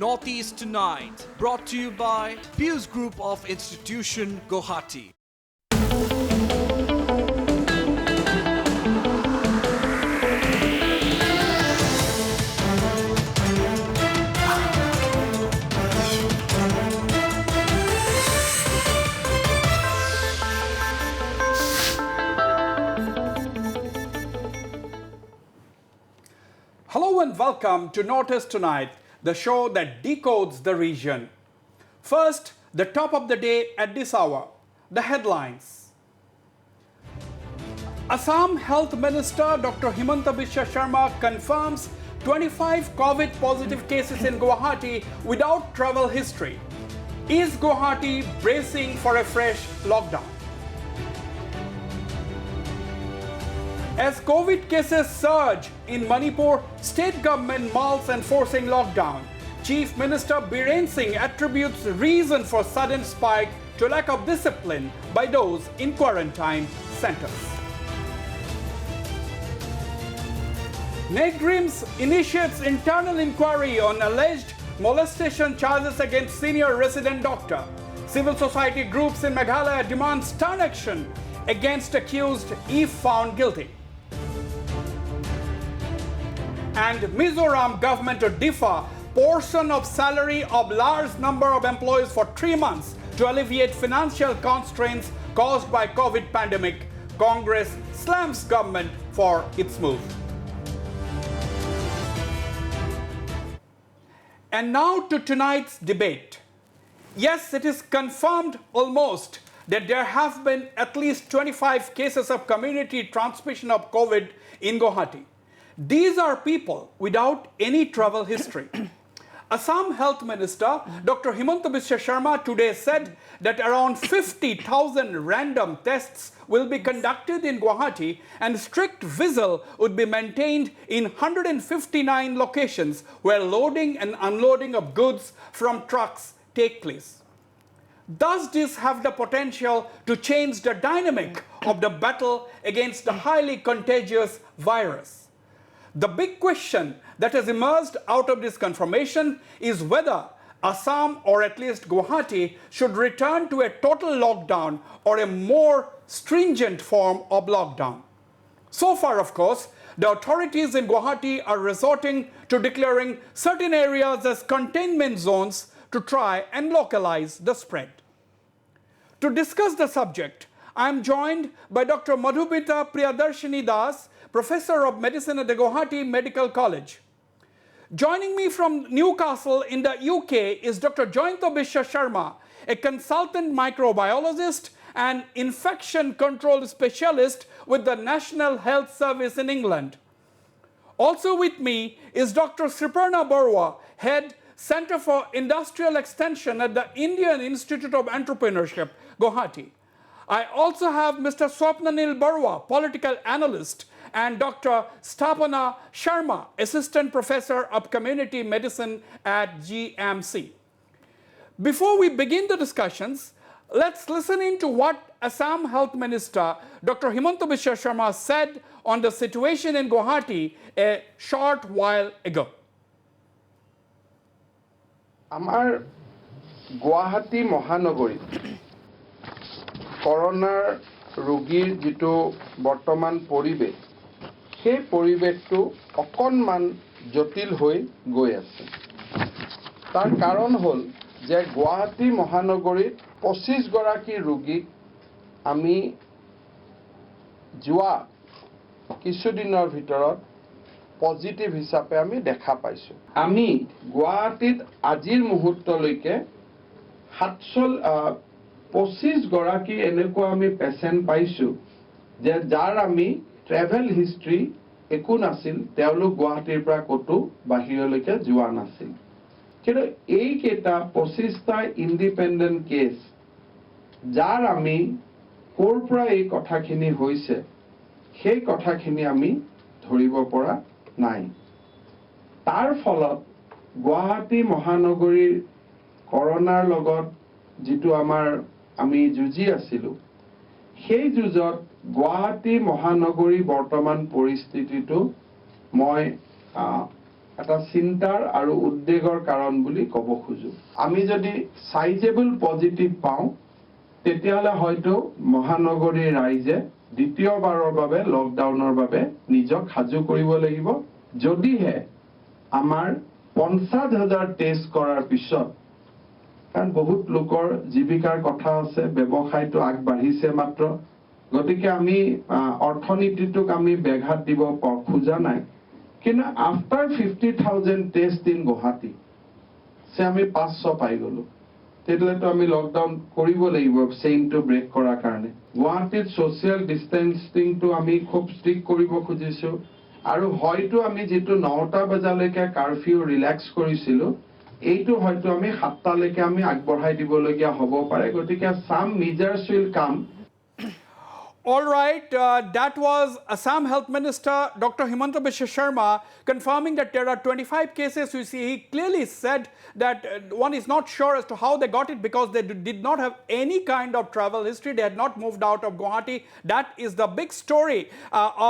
Northeast Tonight, brought to you by Pius Group of Institution, Guwahati. Hello and welcome to Notice Tonight, the show that decodes the region. First, the top of the day at this hour, the headlines. Assam Health Minister Dr. Himanta Biswa Sharma confirms 25 COVID positive cases in Guwahati without travel history. Is Guwahati bracing for a fresh lockdown? As COVID cases surge in Manipur, state government mulls enforcing lockdown. Chief Minister Biren Singh attributes reason for sudden spike to lack of discipline by those in quarantine centers. Negrims initiates internal inquiry on alleged molestation charges against senior resident doctor. Civil society groups in Meghalaya demand stern action against accused if found guilty. And Mizoram government to defer portion of salary of large number of employees for 3 months to alleviate financial constraints caused by COVID pandemic. Congress slams government for its move. And now to tonight's debate. Yes, it is confirmed almost that there have been at least 25 cases of community transmission of COVID in Guwahati. These are people without any travel history. Assam Health Minister Dr. Himanta Biswa Sharma today said that around 50,000 random tests will be conducted in Guwahati and strict vigil would be maintained in 159 locations where loading and unloading of goods from trucks take place. Does this have the potential to change the dynamic of the battle against the highly contagious virus? The big question that has emerged out of this confirmation is whether Assam, or at least Guwahati, should return to a total lockdown or a more stringent form of lockdown. So far, of course, the authorities in Guwahati are resorting to declaring certain areas as containment zones to try and localize the spread. To discuss the subject, I am joined by Dr. Madhubita Priyadarshini Das, Professor of Medicine at the Guwahati Medical College. Joining me from Newcastle in the UK is Dr. Joyanta Biswa Sharma, a consultant microbiologist and infection control specialist with the National Health Service in England. Also with me is Dr. Sriparna Barua, Head, Center for Industrial Extension at the Indian Institute of Entrepreneurship, Guwahati. I also have Mr. Swapnanil Barua, political analyst, and Dr. Stapana Sharma, Assistant Professor of Community Medicine at GMC. Before we begin the discussions, let's listen in to what Assam Health Minister Dr. Himanta Biswa Sharma said on the situation in Guwahati a short while ago. Amar Guwahati Mohanagori Corona Rugir Jito Bortoman Poribe সেই পৰিবেশটো অকণমান জটিল হৈ গৈ আছে তাৰ কাৰণ হ'ল যে গুৱাহাটী মহানগৰীত 25 গৰাকী ৰোগীক আমি যোৱা কিছুদিনৰ ভিতৰত পজিটিভ হিচাপে আমি দেখা পাইছো আমি গুৱাহাটীত আজিৰ মুহূৰ্তলৈকে 25 গৰাকী এনেকুৱা আমি পেশেন্ট পাইছো যে যাৰ আমি travel history একো নাছিল তেওঁলোক গুৱাহাটীৰ পৰা কতো বাহিৰলৈকে যোৱা নাছিল কিন্তু এই কেটা 25টা ইন্ডিপেন্ডেন্ট কেস যাৰ আমি কোৰ পৰা এই কথাখিনি হৈছে সেই কথাখিনি আমি ধৰিব পৰা নাই তাৰ ফলত গুৱাহাটী মহানগৰীৰ কৰোনাৰ লগত যেটো আমাৰ আমি যুঁজি আছিলো সেই যুঁজত গুৱাহাটী মহানগৰী বৰ্তমান পৰিস্থিতিটো মই এটা চিন্তাৰ আৰু উদ্বেগৰ কাৰণ বুলি ক'ব খোজো আমি যদি সাইজেবল পজিটিভ পাওঁ তেতিয়ালে হয়তো মহানগৰীৰ ৰাইজে দ্বিতীয়বাৰৰ বাবে লকডাউনৰ বাবে নিজক সাজু কৰিব লাগিব যদিহে আমাৰ 50,000 টেষ্ট কৰাৰ পিছত কাৰণ বহুত লোকৰ জীৱিকাৰ কথা আছে ব্যৱসায়টো আগবাঢ়িছে মাত্ৰ গতিকে আমি অৰ্থনীতিটোক আমি ব্যাঘাত দিব খোজা নাই কিন্তু আফটাৰ 50,000 টেষ্ট ইন গুৱাহাটী সে আমি 500 পাই গলো তেতিয়াতো আমি লকডাউন কৰিব লাগিব চেইনটো ব্ৰেক কৰাৰ কাৰণে গুৱাহাটীত সোশ্যাল ডিস্টেন্সিংটো আমি খুব ষ্ট্ৰিক্ট কৰিব খুজিছো আৰু হয়তো আমি যেটো 9টা বজালৈকে কারফিউ ৰিল্যাক্স কৰিছিলো এইটো হয়তো আমি 7টা লৈকে আমি আগবঢ়াই দিবলগীয়া হ'ব পাৰে গতিকে some measures will come All right, that was Assam Health Minister Dr. Himanta Biswa Sharma confirming that there are 25 cases. You see, he clearly said that one is not sure as to how they got it because they did not have any kind of travel history. They had not moved out of Guwahati. That is the big story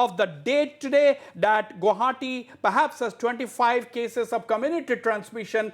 of the day today, that Guwahati perhaps has 25 cases of community transmission.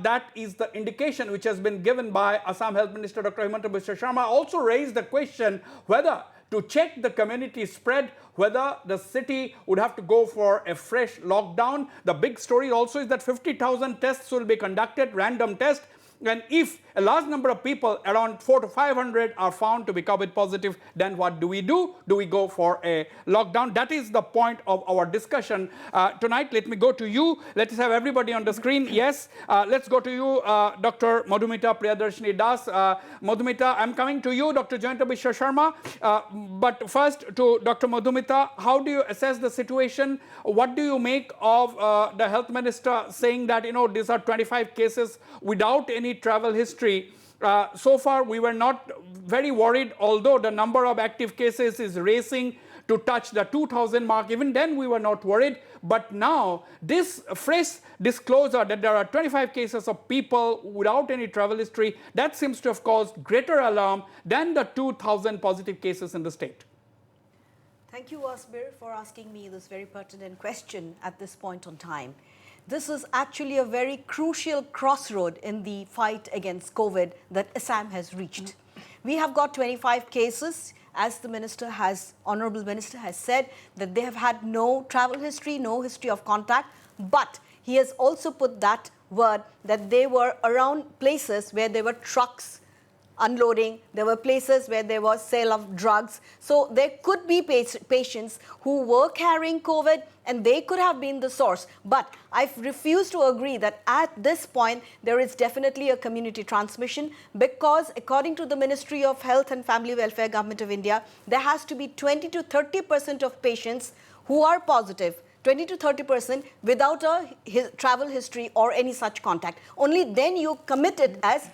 That is the indication which has been given by Assam Health Minister Dr. Himanta Biswa Sharma. Also raised the question whether to check the community spread, whether the city would have to go for a fresh lockdown. The big story also is that 50,000 tests will be conducted, random tests. And if a large number of people, around 400 to 500, are found to be COVID positive, then what do we do? Do we go for a lockdown? That is the point of our discussion tonight. Let me go to you. Let's have everybody on the screen. Yes, let's go to you, Dr. Madhumita Priyadarshini Das. Madhumita, I'm coming to you, Dr. Himanta Biswa Sharma. But first to Dr. Madhumita, how do you assess the situation? What do you make of the health minister saying that, these are 25 cases without any travel history? So far, we were not very worried, although the number of active cases is racing to touch the 2,000 mark. Even then, we were not worried. But now, this fresh disclosure that there are 25 cases of people without any travel history, that seems to have caused greater alarm than the 2,000 positive cases in the state. Thank you, Wasbir, for asking me this very pertinent question at this point on time. This is actually a very crucial crossroad in the fight against COVID that Assam has reached. We have got 25 cases, as the Honourable Minister has said, that they have had no travel history, no history of contact, but he has also put that word that they were around places where there were trucks unloading, there were places where there was sale of drugs. So there could be patients who were carrying COVID and they could have been the source. But I refuse to agree that at this point there is definitely a community transmission because according to the Ministry of Health and Family Welfare, Government of India, there has to be 20 to 30% of patients who are positive, 20 to 30% without a travel history or any such contact. Only then you commit it as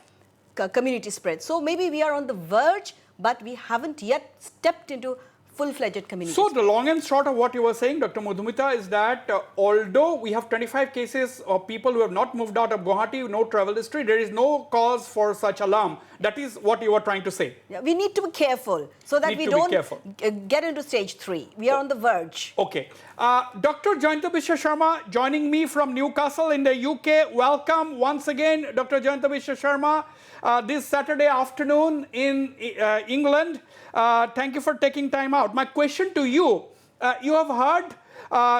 community spread. So maybe we are on the verge, but we haven't yet stepped into full-fledged community So spread. the long and short of what you were saying, Dr. Madhumita, is that although we have 25 cases of people who have not moved out of Guwahati, no travel history, there is no cause for such alarm. That is what you were trying to say. Yeah, we need to be careful so that we don't get into stage 3. We are on the verge. Okay. Dr. Himanta Biswa Sharma joining me from Newcastle in the UK. Welcome once again, Dr. Himanta Biswa Sharma, this Saturday afternoon in England. Thank you for taking time out. My question to you, you have heard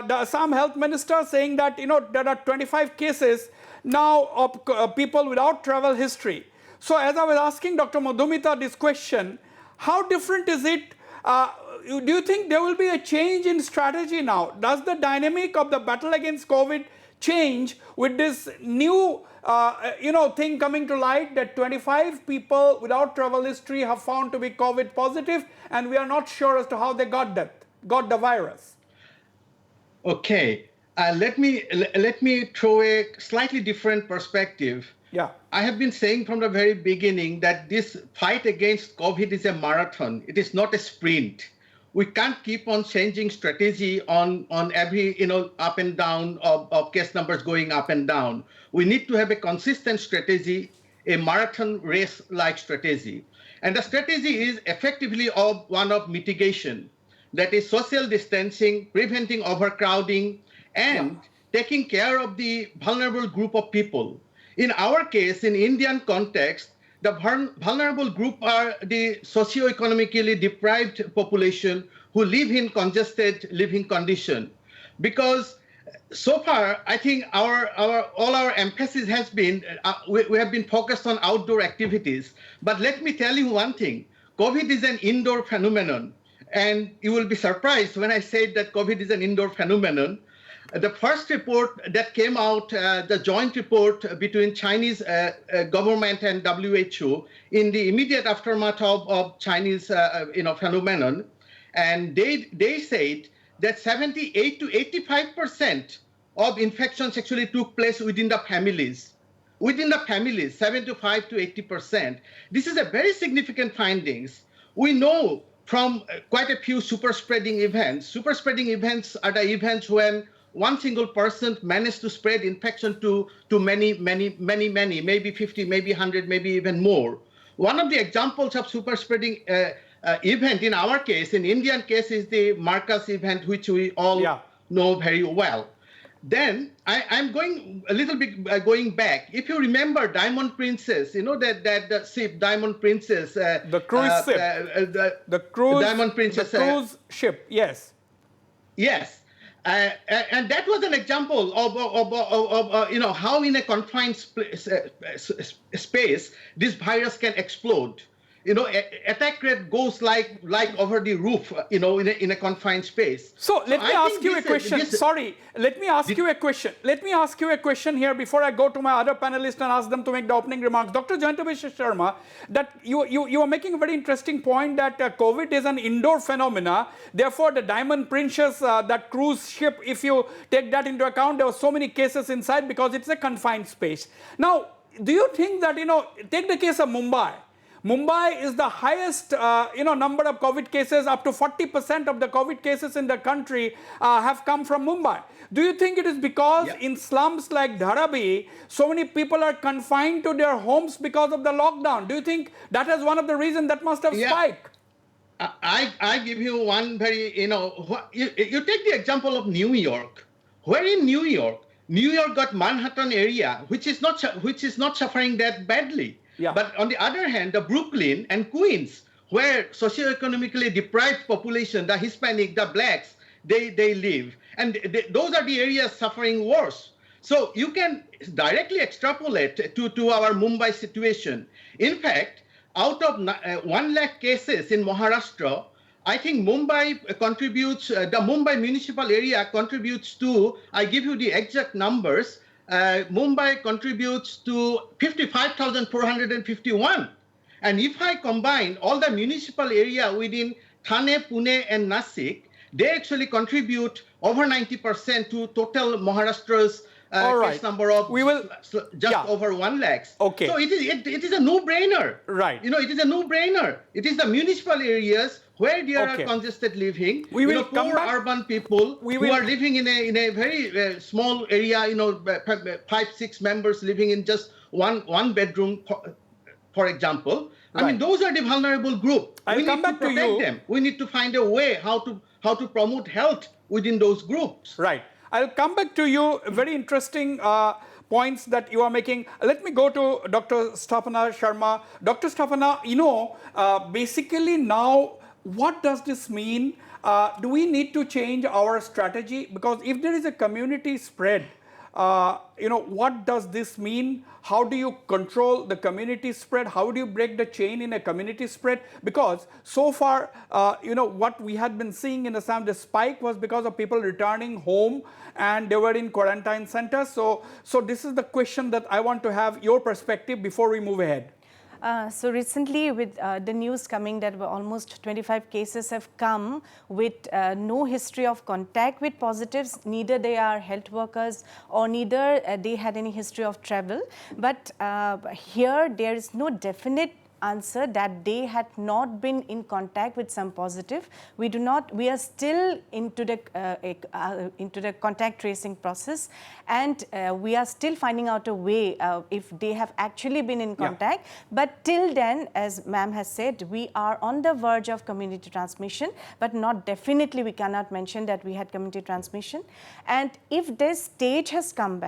the Assam Health Minister saying that, there are 25 cases now of people without travel history. So as I was asking Dr. Madhumita this question, how different is it? Do you think there will be a change in strategy now? Does the dynamic of the battle against COVID change with this new thing coming to light that 25 people without travel history have found to be COVID positive and we are not sure as to how they got the virus? Okay, let me throw a slightly different perspective. Yeah. I have been saying from the very beginning that this fight against COVID is a marathon. It is not a sprint. We can't keep on changing strategy on every up and down of case numbers going up and down. We need to have a consistent strategy, a marathon race like strategy. And the strategy is effectively one of mitigation. That is social distancing, preventing overcrowding, and taking care of the vulnerable group of people. In our case, in Indian context, the vulnerable group are the socio-economically deprived population who live in congested living condition. Because so far, I think all our emphasis has been, we have been focused on outdoor activities. But let me tell you one thing, COVID is an indoor phenomenon. And you will be surprised when I say that COVID is an indoor phenomenon. The first report that came out, the joint report between Chinese government and WHO in the immediate aftermath of Chinese phenomenon, and they said that 78 to 85% of infections actually took place within the families. Within the families, 75 to 80%. This is a very significant findings. We know from quite a few super spreading events. Super spreading events are the events when one single person managed to spread infection to many, maybe 50, maybe 100, maybe even more. One of the examples of super spreading event in our case, in Indian case, is the Marcus event, which we all know very well. Then I'm going a little bit going back. If you remember Diamond Princess, you know that ship, Diamond Princess. The cruise ship. The cruise, Diamond Princess. The cruise ship, yes. Yes. And that was an example of how in a confined space this virus can explode. Attack rate goes like over the roof, in a confined space. So let me ask you a question. Let me ask you a question. Let me ask you a question here before I go to my other panelists and ask them to make the opening remarks. Dr. Jayantabesha Sharma, that you are making a very interesting point that COVID is an indoor phenomena. Therefore, the Diamond Princess, that cruise ship, if you take that into account, there were so many cases inside because it's a confined space. Now, do you think that, take the case of Mumbai. Mumbai is the highest, number of COVID cases. Up to 40% of the COVID cases in the country have come from Mumbai. Do you think it is because in slums like Dharavi, so many people are confined to their homes because of the lockdown? Do you think that is one of the reasons that must have spiked? I give you one very, you take the example of New York. Where in New York got Manhattan area, which is not suffering that badly. Yeah. But on the other hand, the Brooklyn and Queens, where socioeconomically deprived population, the Hispanic, the blacks, they live. And those are the areas suffering worse. So you can directly extrapolate to our Mumbai situation. In fact, out of 1 lakh cases in Maharashtra, I think Mumbai contributes, the Mumbai municipal area contributes to, I give you the exact numbers, Mumbai contributes to 55,451. And if I combine all the municipal area within Thane, Pune, and Nasik, they actually contribute over 90% to total Maharashtra's case number of over 1 lakh. Okay. So it is a no-brainer. Right. It is a no-brainer. It is the municipal areas where there are congested living, poor urban people who are living in a very small area, 5-6 members living in just one bedroom, for example. Right. I mean, those are the vulnerable group. We need to protect them. We need to find a way how to promote health within those groups. Right. I'll come back to you. Very interesting points that you are making. Let me go to Dr. Sthapana Sharma. Dr. Sthapana, basically now, what does this mean? Do we need to change our strategy? Because if there is a community spread, what does this mean? How do you control the community spread? How do you break the chain in a community spread? Because so far, what we had been seeing in Assam, the spike was because of people returning home and they were in quarantine centers. So this is the question that I want to have your perspective before we move ahead. So recently with the news coming that almost 25 cases have come with no history of contact with positives, neither they are health workers or neither they had any history of travel. But here there is no definite answer that they had not been in contact with some positive. We are still into the contact tracing process, and we are still finding out a way if they have actually been in contact. But till then, as ma'am has said, we are on the verge of community transmission, but not definitely we cannot mention that we had community transmission. And if this stage has come,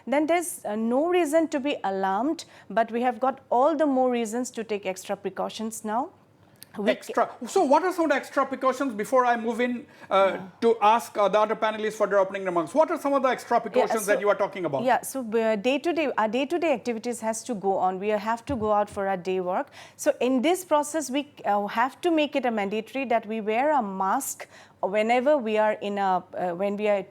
then there's no reason to be alarmed, but we have got all the more reasons to take extra precautions now. So what are some of the extra precautions before I move in to ask the other panelists for their opening remarks? What are some of the extra precautions that you are talking about? Yeah, so our day-to-day activities has to go on. We have to go out for our day work. So in this process, we have to make it a mandatory that we wear a mask whenever we are in when we are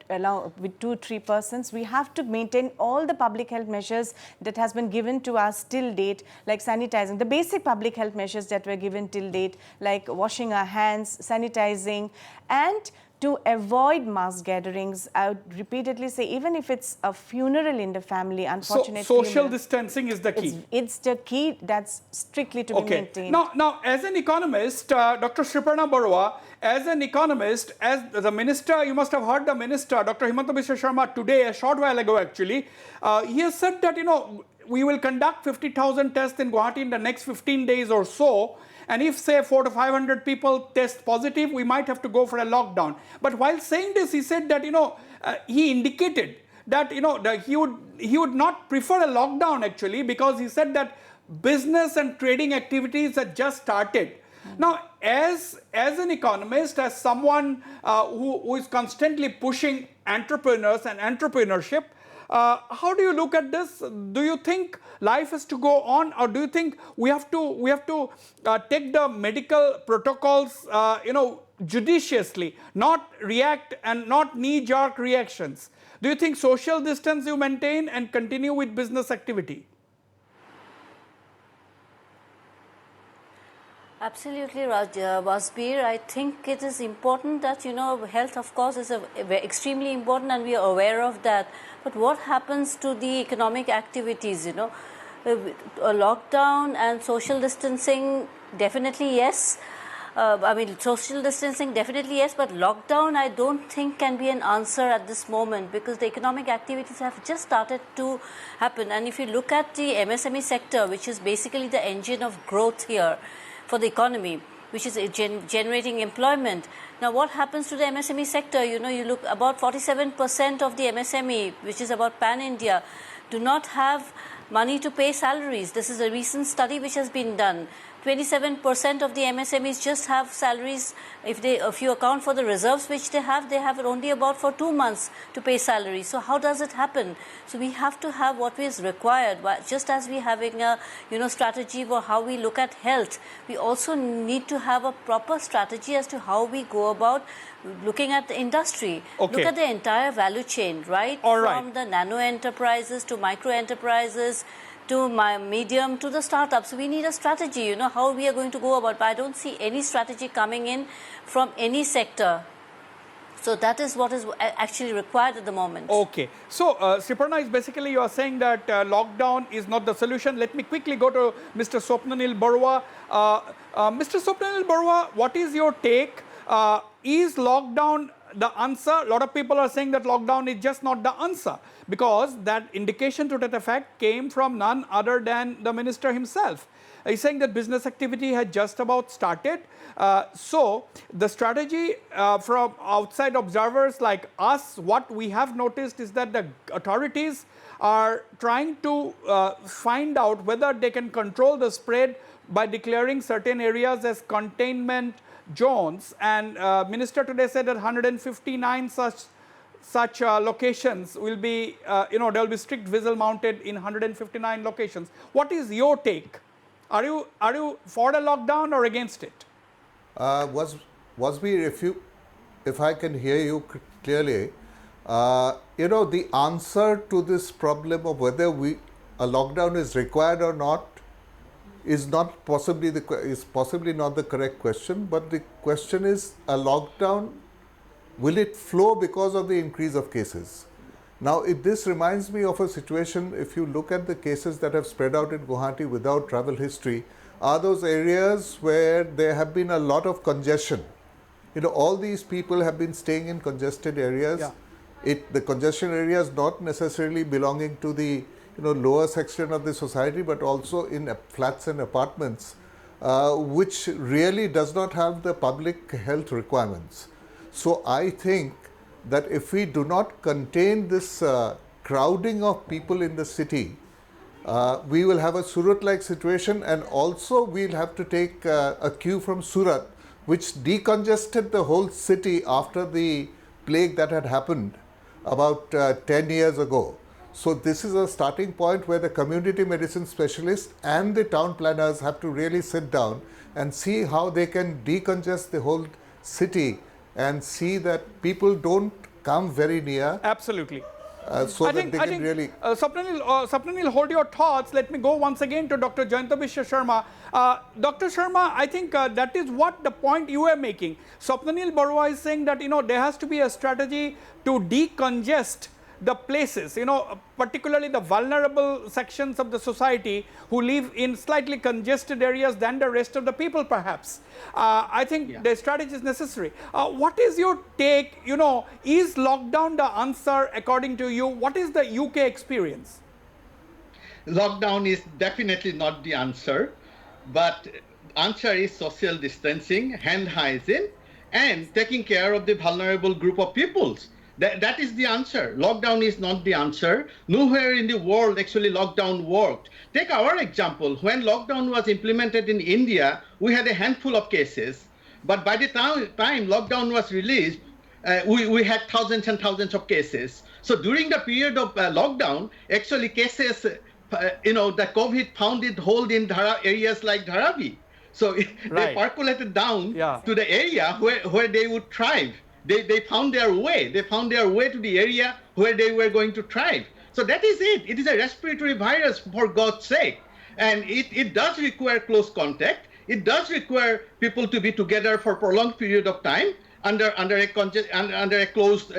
with 2-3 persons. We have to maintain all the public health measures that has been given to us till date, like sanitizing, the basic public health measures that were given till date, like washing our hands, sanitizing, and to avoid mass gatherings. I would repeatedly say, even if it's a funeral in the family, unfortunately. So social distancing is the key. It's the key that's strictly to be maintained. Now, as an economist, Dr. Sriparna Barua, as an economist, as the minister, you must have heard the minister, Dr. Himanta Biswa Sharma, today, a short while ago actually, he has said that, we will conduct 50,000 tests in Guwahati in the next 15 days or so. And if, say, 400 to 500 people test positive, we might have to go for a lockdown. But while saying this, he said that, he indicated that, that he would not prefer a lockdown actually, because he said that business and trading activities had just started. Now, as an economist, as someone who is constantly pushing entrepreneurs and entrepreneurship, how do you look at this? Do you think life has to go on, or do you think we have to take the medical protocols, judiciously, not react and not knee-jerk reactions? Do you think social distance you maintain and continue with business activity? Absolutely, Wasbir. I think it is important that, health, of course, is extremely important, and we are aware of that. But what happens to the economic activities, a lockdown and social distancing, definitely yes. Social distancing, definitely yes, but lockdown I don't think can be an answer at this moment, because the economic activities have just started to happen. And if you look at the MSME sector, which is basically the engine of growth here for the economy, which is generating employment. Now, what happens to the MSME sector? You look, about 47% of the MSME, which is about pan-India, do not have money to pay salaries. This is a recent study which has been done. 27% of the MSMEs just have salaries. If you account for the reserves which they have it only about for 2 months to pay salaries. So how does it happen? So we have to have what is required. Just as we having a strategy for how we look at health, we also need to have a proper strategy as to how we go about looking at the industry. Okay. Look at the entire value chain, right? From the nano enterprises to micro enterprises, to medium, to the startups. We need a strategy, how we are going to go about. But I don't see any strategy coming in from any sector. So that is what is actually required at the moment. Okay. So, Sriparna, is basically you are saying that lockdown is not the solution. Let me quickly go to Mr. Swapnanil Barua. Mr. Swapnanil Barua, what is your take? Is lockdown the answer? A lot of people are saying that lockdown is just not the answer, because that indication to that effect came from none other than the minister himself. He's saying that business activity had just about started. So the strategy from outside observers like us, what we have noticed is that the authorities are trying to find out whether they can control the spread by declaring certain areas as containment zones. And minister today said that 159 such locations will be, there will be strict visual mounted in 159 locations. What is your take? Are you for the lockdown or against it? Wasbir, if I can hear you clearly, the answer to this problem of whether a lockdown is required or not is possibly not the correct question. But the question is, a lockdown, will it flow because of the increase of cases? Now, this reminds me of a situation. If you look at the cases that have spread out in Guwahati without travel history, are those areas where there have been a lot of congestion. You know, all these people have been staying in congested areas. Yeah. The congestion area is not necessarily belonging to the lower section of the society, but also in flats and apartments, which really does not have the public health requirements. So I think that if we do not contain this crowding of people in the city, we will have a Surat-like situation, and also we'll have to take a cue from Surat, which decongested the whole city after the plague that had happened about 10 years ago. So this is a starting point where the community medicine specialists and the town planners have to really sit down and see how they can decongest the whole city and see that people don't come very near. Absolutely. Really... Swapnanil, hold your thoughts. Let me go once again to Dr. Jayantabishya Sharma. Dr. Sharma, I think that is what the point you are making. Swapnanil Barua is saying that, there has to be a strategy to decongest the places, particularly the vulnerable sections of the society who live in slightly congested areas than the rest of the people, perhaps. I think the strategy is necessary. What is your take? Is lockdown the answer according to you? What is the UK experience? Lockdown is definitely not the answer, but answer is social distancing, hand hygiene, and taking care of the vulnerable group of peoples. That is the answer. Lockdown is not the answer. Nowhere in the world actually lockdown worked. Take our example. When lockdown was implemented in India, we had a handful of cases. But by the time lockdown was released, we had thousands and thousands of cases. So during the period of lockdown, actually cases, the COVID found it hold in areas like Dharavi. So they percolated down to the area where they would thrive. They found their way. They found their way to the area where they were going to thrive. So that is it. It is a respiratory virus, for God's sake. And it does require close contact. It does require people to be together for a prolonged period of time under a closed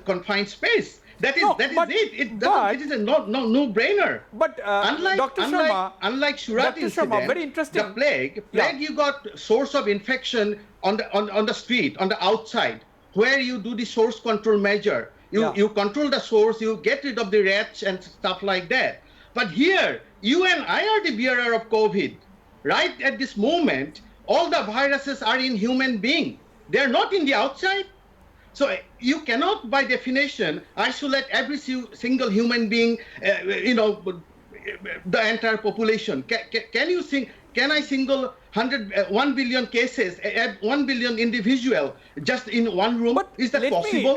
confined space. That is it. It is a no-brainer. But Dr. Sharma, unlike Surat incident, very interesting. the plague you got source of infection on the street, on the outside, where you do the source control measure. You control the source, you get rid of the rats and stuff like that. But here, you and I are the bearer of COVID. Right at this moment, all the viruses are in human being. They are not in the outside. So you cannot, by definition, isolate every single human being, the entire population. Can I single 1 billion cases, 1 billion individual just in one room? But is that possible?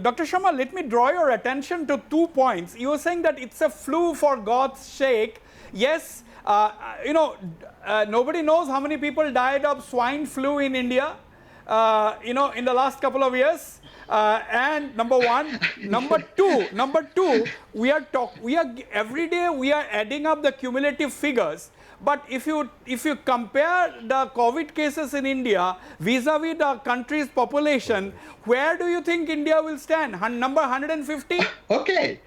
Dr. Sharma, let me draw your attention to 2 points. You were saying that it's a flu, for God's sake. Yes, nobody knows how many people died of swine flu in India. In the last couple of years, and number one, number two, we are every day we are adding up the cumulative figures. But if you compare the COVID cases in India vis-a-vis the country's population, where do you think India will stand? Number 150? Okay,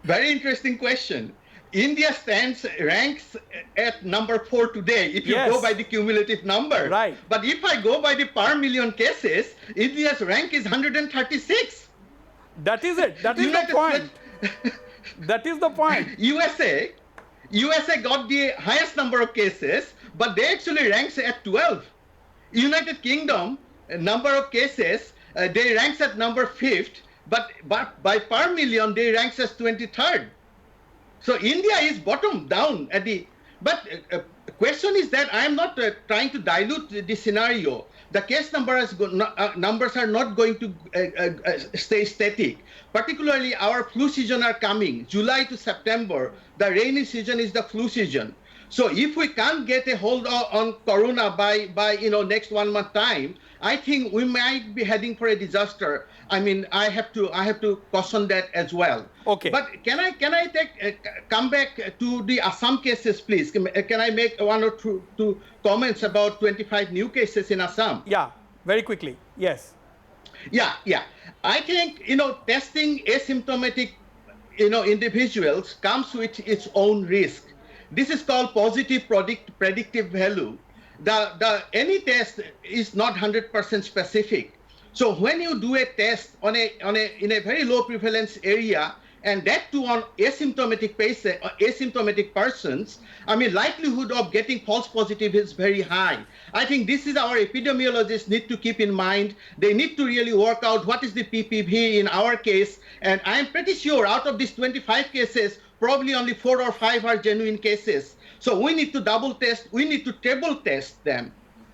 very interesting question. India ranks at number 4 today if you go by the cumulative number. Right. But if I go by the per million cases, India's rank is 136. That is it. That is the point. That is the point. USA got the highest number of cases, but they actually ranks at 12. United Kingdom, number of cases, they ranks at number 5th, but by per million, they ranks as 23rd. So India is bottom down at the, but question is that I am not trying to dilute the scenario. The case numbers are not going to stay static. Particularly our flu season are coming. July to September, the rainy season is the flu season. So if we can't get a hold on corona by next 1 month time, I think we might be heading for a disaster. I mean, I have to caution that as well. Okay. But can I come back to the Assam cases, please? Can I make 1 or 2 comments about 25 new cases in Assam? Yeah, very quickly. Yes. Yeah. I think testing asymptomatic individuals comes with its own risk. This is called positive predictive value. Any test is not 100% specific. So when you do a test in a very low prevalence area, and that too on asymptomatic persons, I mean, likelihood of getting false positive is very high. I think this is our epidemiologists need to keep in mind. They need to really work out what is the PPV in our case. And I'm pretty sure out of these 25 cases, probably only 4 or 5 are genuine cases. So we need to double test, we need to triple test them.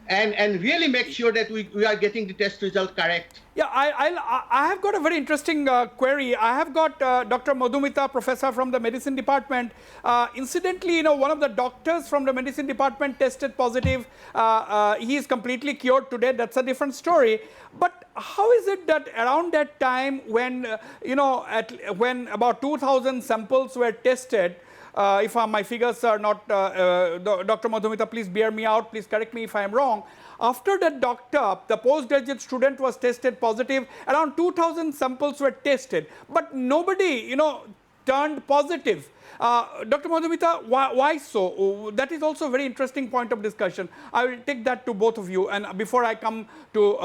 And really make sure that we are getting the test result correct. Yeah, I have got a very interesting query. I have got Dr. Madhumita, professor from the medicine department. Incidentally, you know, one of the doctors from the medicine department tested positive. He is completely cured today. That's a different story. But how is it that around that time when, you know, when about 2,000 samples were tested, if my figures are not, Dr. Madhumita, please bear me out, please correct me if I am wrong. After that doctor, the postgraduate student was tested positive, around 2,000 samples were tested, but nobody, you know, turned positive. Dr. Madhumita, why so? That is also a very interesting point of discussion. I will take that to both of you, and before I come to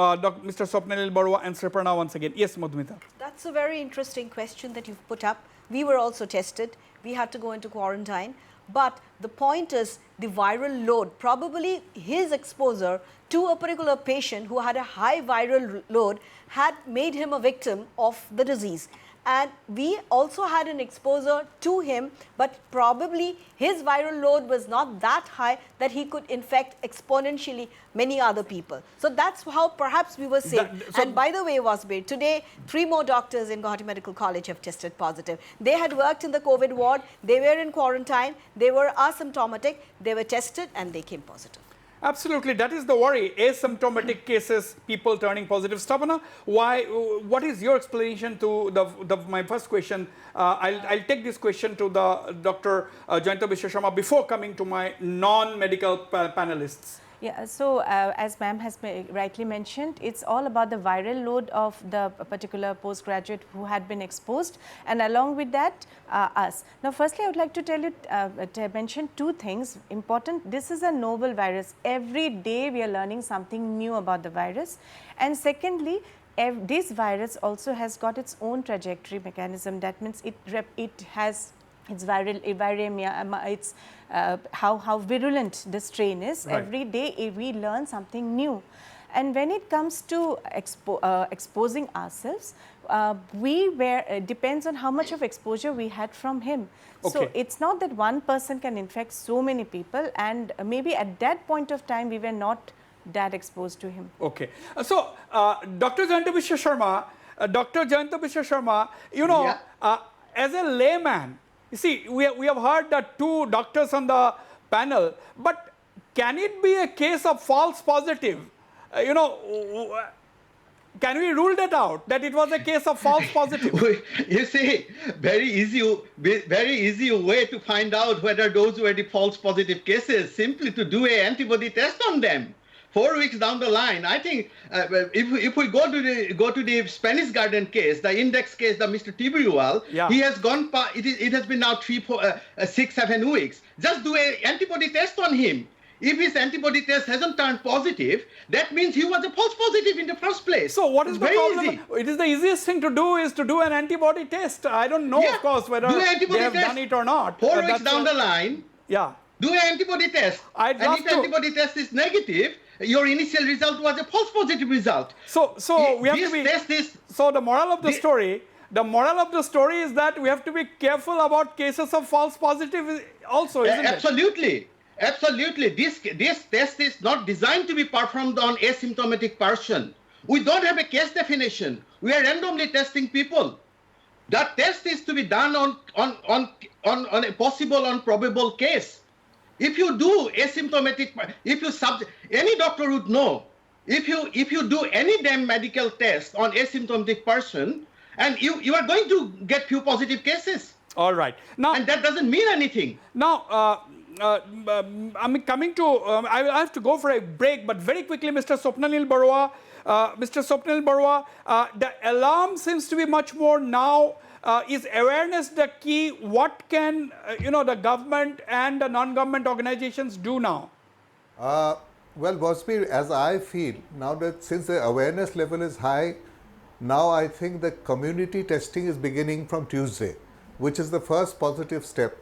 Mr. Swapnil Barua and Sriparna once again. Yes, Madhumita. That's a very interesting question that you've put up. We were also tested. We had to go into quarantine. But the point is the viral load, probably his exposure to a particular patient who had a high viral load had made him a victim of the disease. And we also had an exposure to him, but probably his viral load was not that high that he could infect exponentially many other people. So that's how perhaps we were safe. And by the way, Wasbir, today 3 more doctors in Guwahati Medical College have tested positive. They had worked in the COVID ward, they were in quarantine, they were asymptomatic, they were tested and they came positive. Absolutely, that is the worry. Asymptomatic cases, people turning positive. Stabana, what is your explanation to my first question? I'll take this question to the Dr. Jayanta Biswa Sharma before coming to my non-medical panelists. Yeah, so as ma'am has rightly mentioned, it's all about the viral load of the particular postgraduate who had been exposed, and along with that, us. Now, firstly, I would like to tell you, to mention 2 things important. This is a novel virus. Every day we are learning something new about the virus. And secondly, this virus also has got its own trajectory mechanism. That means it has its viral viremia, it's how virulent the strain is. Right. Every day we learn something new. And when it comes to exposing ourselves, depends on how much of exposure we had from him. Okay. So it's not that one person can infect so many people, and maybe at that point of time we were not that exposed to him. Okay. So Dr. Jayanta Biswa Sharma, you know, yeah. As a layman, you see, we have heard that 2 doctors on the panel, but can it be a case of false positive? You know, can we rule that out, that it was a case of false positive? You see, very easy way to find out whether those were the false positive cases, simply to do an antibody test on them. 4 weeks down the line, I think if we go to the Spanish Garden case, the index case, the Mr. Tiburual, yeah. He has gone. It has been now 6, 7 weeks. Just do an antibody test on him. If his antibody test hasn't turned positive, that means he was a false positive in the first place. So what is the problem? Easy. It is the easiest thing to do is to do an antibody test. I don't know, of course, whether they have done it or not. 4 weeks down the line, yeah. Do an antibody test. And if the antibody test is negative, your initial result was a false positive result. So we have to be. So the moral of the story. The moral of the story is that we have to be careful about cases of false positive also, isn't it? Absolutely. Absolutely. This test is not designed to be performed on asymptomatic person. We don't have a case definition. We are randomly testing people. That test is to be done on a possible and probable case. If you do asymptomatic, any doctor would know, if you do any damn medical test on asymptomatic person, and you are going to get few positive cases. All right. Now, and that doesn't mean anything. Now, I'm coming to, I have to go for a break, but very quickly, Mr. Swapnil Barua, the alarm seems to be much more now is awareness the key? What can the government and the non-government organizations do now? Well, Wasbir, as I feel, now that since the awareness level is high, now I think the community testing is beginning from Tuesday, which is the first positive step.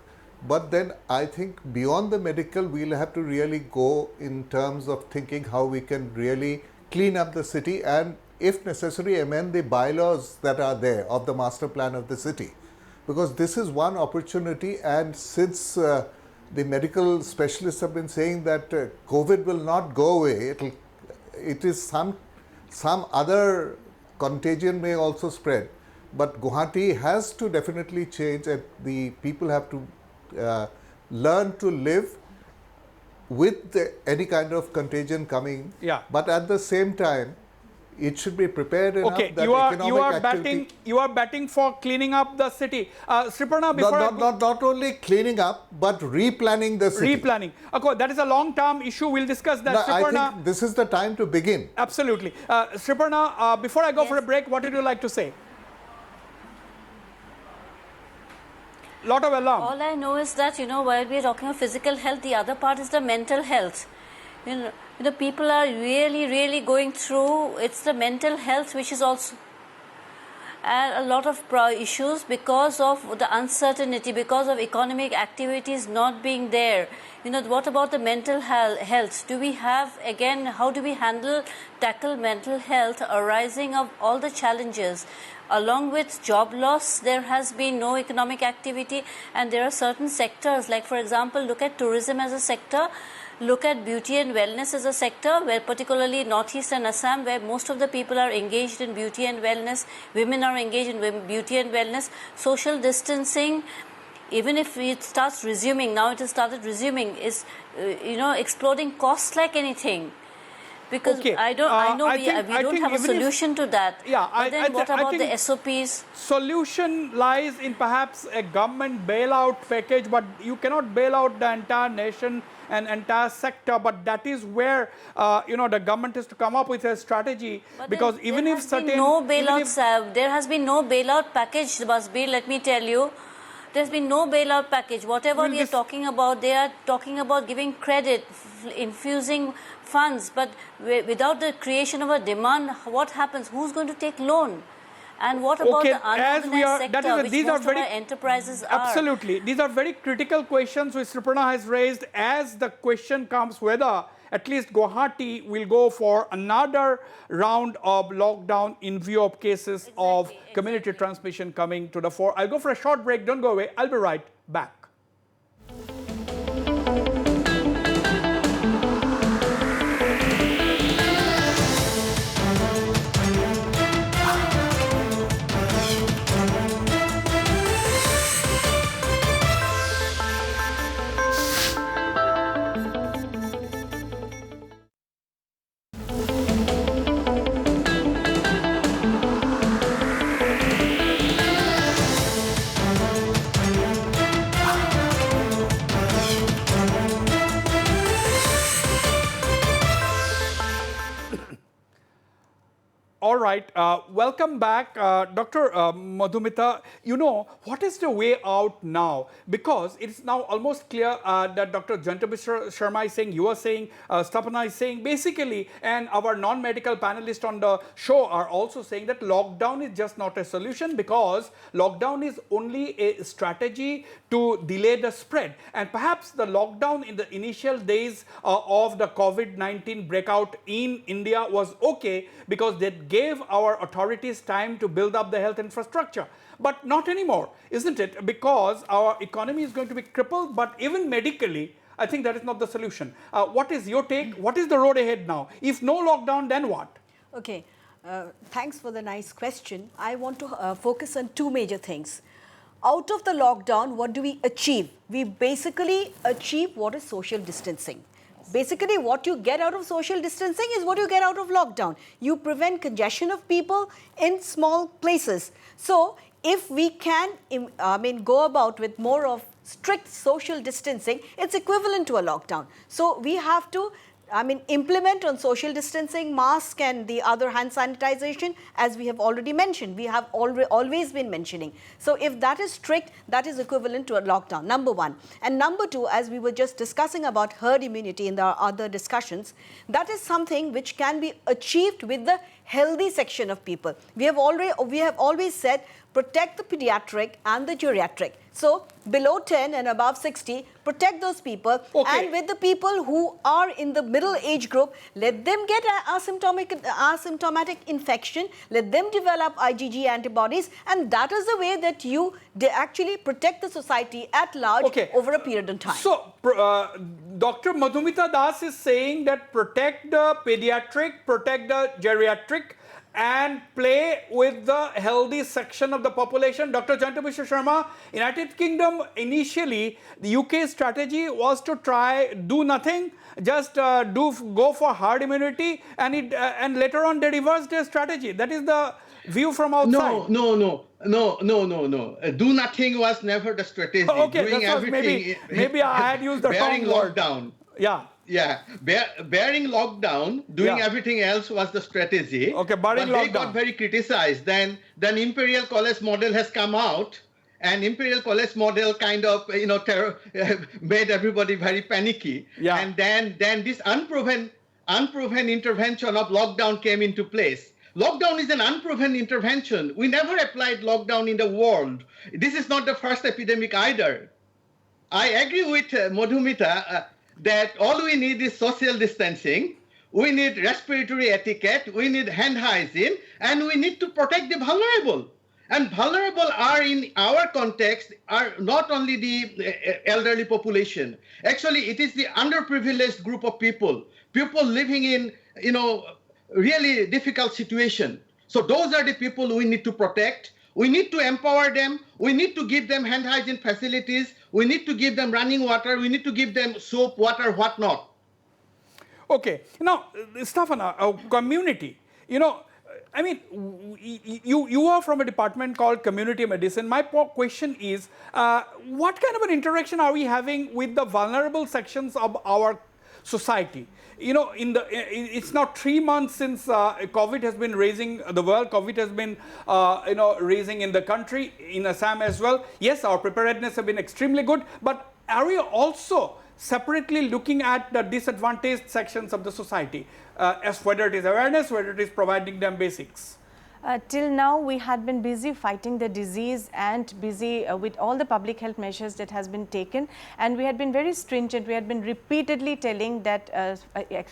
But then I think beyond the medical, we'll have to really go in terms of thinking how we can really clean up the city and, if necessary, amend the bylaws that are there of the master plan of the city. Because this is one opportunity, and since the medical specialists have been saying that COVID will not go away, it is some other contagion may also spread. But Guwahati has to definitely change, and the people have to learn to live with any kind of contagion coming. Yeah. But at the same time, it should be prepared enough that you are betting for cleaning up the city. Sriparna, before not only cleaning up, but replanning the city. Replanning. Okay, that is a long-term issue. We'll discuss that. No, I think this is the time to begin. Absolutely. Sriparna, before I go for a break, what would you like to say? Lot of alarm. All I know is that, while we are talking of physical health, the other part is the mental health. People are really going through, it's the mental health which is also a lot of issues because of the uncertainty, because of economic activities not being there. What about the mental health? Do we have, again, how do we tackle mental health arising of all the challenges? Along with job loss, there has been no economic activity, and there are certain sectors, like for example, look at tourism as a sector. Look at beauty and wellness as a sector, where particularly Northeast and Assam, where most of the people are engaged in beauty and wellness, women are engaged in beauty and wellness. Social distancing, even if it starts resuming, now it has started resuming, is exploding costs like anything. Because okay. I know we don't have a solution to that. Yeah, but then what about the SOPs? Solution lies in perhaps a government bailout package, but you cannot bail out the entire nation and entire sector. But that is where the government has to come up with a strategy. But because even if certain there has been no bailout package, Wasbir, let me tell you. There's been no bailout package. Whatever we are talking about, they are talking about giving credit, infusing funds, but without the creation of a demand, what happens? Who's going to take loan? And what about the unorganized sector, which most of our enterprises are? Absolutely. These are very critical questions which Sriparna has raised, as the question comes whether at least Guwahati will go for another round of lockdown in view of cases of community transmission coming to the fore. I'll go for a short break. Don't go away. I'll be right back. All right, welcome back, Dr. Madhumita. What is the way out now? Because it's now almost clear that Dr. Jantabishra Sharma is saying, you are saying, Stapana is saying, basically, and our non-medical panelists on the show are also saying that lockdown is just not a solution, because lockdown is only a strategy to delay the spread. And perhaps the lockdown in the initial days of the COVID-19 breakout in India was okay, because that gave our authorities time to build up the health infrastructure. But not anymore, isn't it? Because our economy is going to be crippled, but even medically, I think that is not the solution. What is your take? What is the road ahead now? If no lockdown, then what? Okay, thanks for the nice question. I want to focus on two major things. Out of the lockdown, what do we achieve? We basically achieve what is social distancing. Basically, what you get out of social distancing is what you get out of lockdown. You prevent congestion of people in small places. So, if we can, go about with more of strict social distancing, it's equivalent to a lockdown. So, we have to implement on social distancing, mask and the other hand sanitization, as we have already mentioned. We have always been mentioning. So if that is strict, that is equivalent to a lockdown, number one. And number two, as we were just discussing about herd immunity in our other discussions, that is something which can be achieved with the healthy section of people. We have always said protect the pediatric and the geriatric. So below 10 and above 60, protect those people. Okay. And with the people who are in the middle age group, let them get asymptomatic infection, let them develop IgG antibodies, and that is the way that you actually protect the society at large over a period of time. So, Dr. Madhumita Das is saying that protect the pediatric, protect the geriatric, and play with the healthy section of the population. Dr. Jantabhusha Sharma, United Kingdom, initially, the UK strategy was to try do nothing, just go for herd immunity, and later on they reversed their strategy. That is the view from outside. No. Do nothing was never the strategy. Okay, doing everything. Maybe I had used the wrong word. Lockdown. Yeah. Bearing lockdown, doing everything else was the strategy. Okay, barring but lockdown. They got very criticized. Then Imperial College model has come out, and Imperial College model kind of made everybody very panicky. Yeah. And then this unproven intervention of lockdown came into place. Lockdown is an unproven intervention. We never applied lockdown in the world. This is not the first epidemic either. I agree with Madhumita that all we need is social distancing, we need respiratory etiquette, we need hand hygiene, and we need to protect the vulnerable. And vulnerable are, in our context, are not only the elderly population. Actually, it is the underprivileged group of people living in, really difficult situation. So those are the people we need to protect. We need to empower them. We need to give them hand hygiene facilities. We need to give them running water. We need to give them soap, water, whatnot. Okay. Now, Stefana, community, you are from a department called community medicine. My question is, what kind of an interaction are we having with the vulnerable sections of our society? It's now 3 months since COVID has been raising the world. COVID has been, raising in the country, in Assam as well. Yes, our preparedness has been extremely good. But are we also separately looking at the disadvantaged sections of the society, as whether it is awareness, whether it is providing them basics? Till now, we had been busy fighting the disease and busy with all the public health measures that has been taken, and we had been very stringent. We had been repeatedly telling that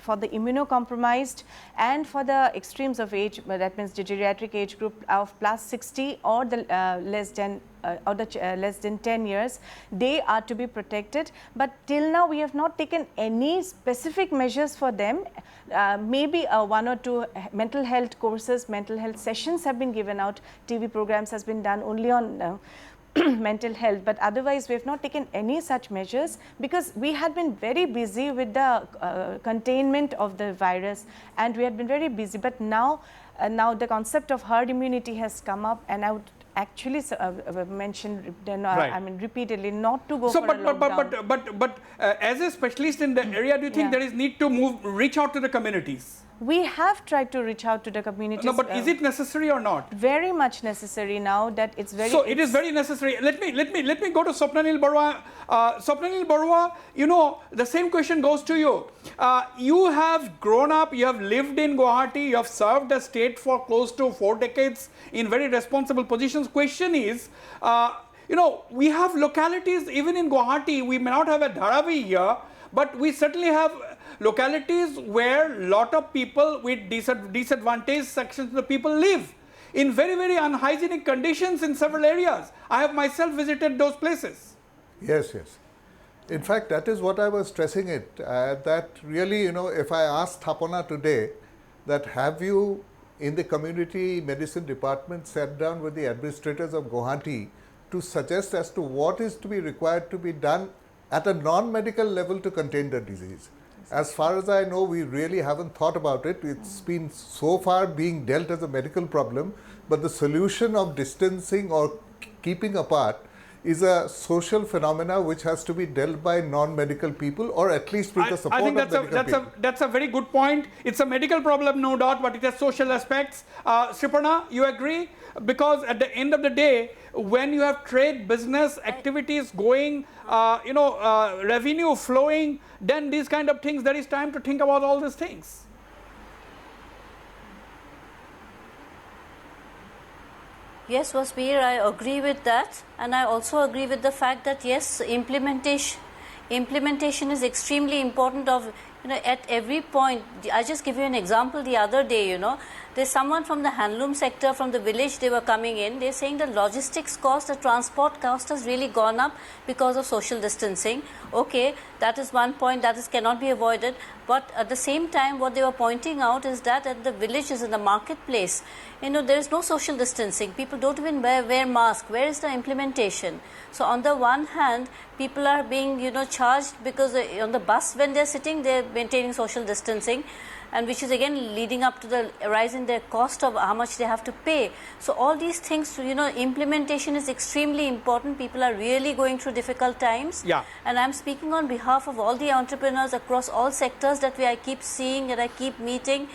for the immunocompromised and for the extremes of age, that means the geriatric age group of plus 60 or the less than 10 years, they are to be protected. But till now, we have not taken any specific measures for them. Maybe 1 or 2 mental health courses, mental health sessions have been given out. TV programs has been done only on mental health, but otherwise we have not taken any such measures because we had been very busy with the containment of the virus, and we had been very busy. But now the concept of herd immunity has come up, and I would actually mentioned repeatedly not to go for a lockdown. But as a specialist in the area, do you think there is need to reach out to the communities? We have tried to reach out to the communities. No, but is it necessary or not? Very much necessary now that it's very. So it is very necessary. Let me go to Swapnanil Barua. Swapnanil Barua, the same question goes to you. You have grown up, you have lived in Guwahati, you have served the state for close to 4 decades in very responsible positions. Question is, we have localities even in Guwahati. We may not have a Dharavi here, but we certainly have localities where a lot of people with disadvantaged sections of the people live in very, very unhygienic conditions in several areas. I have myself visited those places. Yes. In fact, that is what I was stressing it, that really, if I ask Thapana today that have you in the community medicine department sat down with the administrators of Guwahati to suggest as to what is to be required to be done at a non-medical level to contain the disease. As far as I know, we really haven't thought about it. It's been so far being dealt as a medical problem, but the solution of distancing or keeping apart is a social phenomena which has to be dealt by non-medical people, or at least with the support I think of medical people. that's a very good point. It's a medical problem, no doubt, but it has social aspects. Sriparna, you agree? Because at the end of the day, when you have trade, business activities going, revenue flowing, then these kind of things, there is time to think about all these things. Yes, Wasbir, I agree with that, and I also agree with the fact that yes, implementation is extremely important. At every point. I just give you an example. The other day, there's someone from the handloom sector, from the village. They were coming in. They're saying the logistics cost, the transport cost has really gone up because of social distancing. Okay, that is one point that cannot be avoided. But at the same time, what they were pointing out is that at the villages, in the marketplace, there is no social distancing. People don't even wear masks. Where is the implementation? So on the one hand, people are being, charged because on the bus when they're sitting, they're maintaining social distancing, and which is again leading up to the rise in their cost of how much they have to pay. So all these things, implementation is extremely important. People are really going through difficult times. Yeah. And I'm speaking on behalf of all the entrepreneurs across all sectors that I keep seeing and I keep meeting.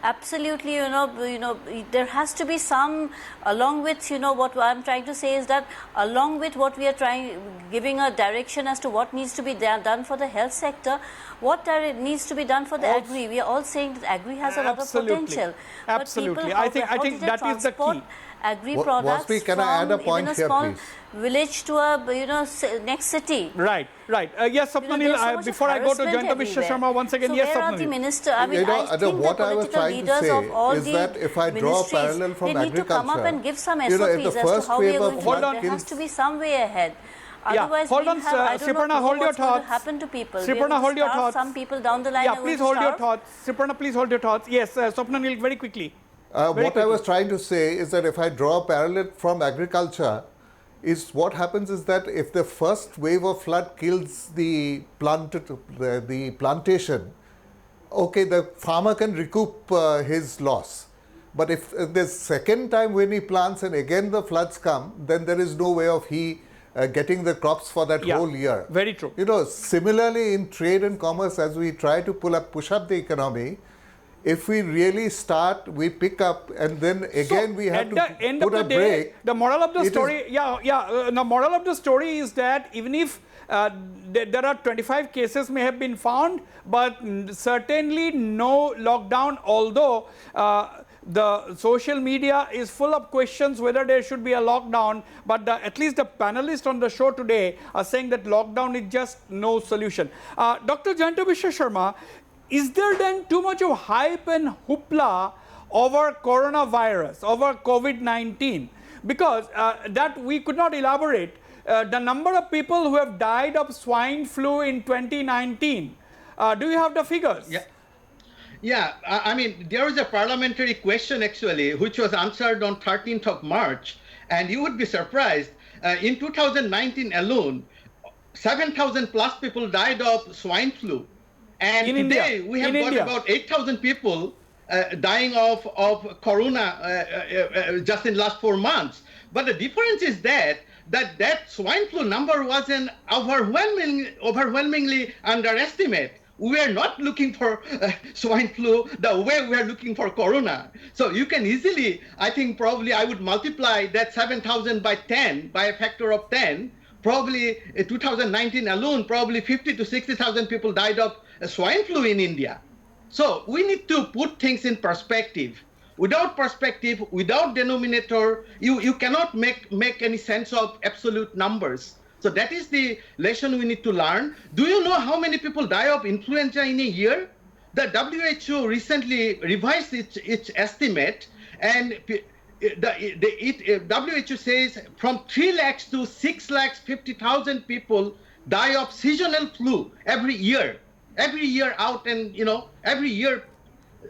Absolutely, there has to be some, along with, what I'm trying to say is that along with what we are giving a direction as to what needs to be done for the health sector, what needs to be done for the agri. We are all saying that agri has a lot of potential. Absolutely. But I think that is the key. Agri products Wasbir, can I add a point from here, small please? village to a next city. Right. Yes, Swapnanil, before I go to Jayanta Mishra Sharma once again, So yes, where are the Swapnanil. minister? I mean, I think what the I was political trying to leaders say of all is the that if I draw a parallel from they need to come up agriculture, and give some if the SOPs as first to how we wave are going of to flood do it. There has to be some way ahead. Yeah, Otherwise, hold on, I don't Sriparna, know hold your what's going thoughts. to happen to people. Sriparna, hold your thoughts. Some people down the line Yeah, are please going to hold your starve. thoughts. Sriparna, please hold your thoughts. Yes, Swapnanil, very quickly. What I was trying to say is that if I draw a parallel from agriculture, is what happens is that if the first wave of flood kills the plantation, okay, the farmer can recoup his loss. But if the second time when he plants and again the floods come, then there is no way of getting the crops for that whole year. Very true. Similarly in trade and commerce, as we try to push up the economy, if we really start, we pick up, and then again we have to put a break. The moral of the story, the moral of the story is that even if there are 25 cases may have been found, but certainly no lockdown, although the social media is full of questions whether there should be a lockdown, but at least the panelists on the show today are saying that lockdown is just no solution. Dr. Jayanta Mishra Sharma, is there then too much of hype and hoopla over coronavirus, over COVID-19? Because that we could not elaborate. The number of people who have died of swine flu in 2019, do you have the figures? Yeah, I mean, there was a parliamentary question actually, which was answered on 13th of March. And you would be surprised, in 2019 alone, 7,000 plus people died of swine flu. And in today India. we have got about 8,000 people dying of corona just in last 4 months. But the difference is that swine flu number was an overwhelmingly underestimate. We are not looking for swine flu the way we are looking for corona. So you can easily, I think probably I would multiply that 7,000 by 10, by a factor of 10. Probably in 2019 alone, probably 50 to 60,000 people died of swine flu in India. So we need to put things in perspective. Without perspective, without denominator, you cannot make any sense of absolute numbers. So that is the lesson we need to learn. Do you know how many people die of influenza in a year? The WHO recently revised its estimate, and WHO says from 3 lakhs to 6 lakhs 50,000 people die of seasonal flu every year. Every year out, and every year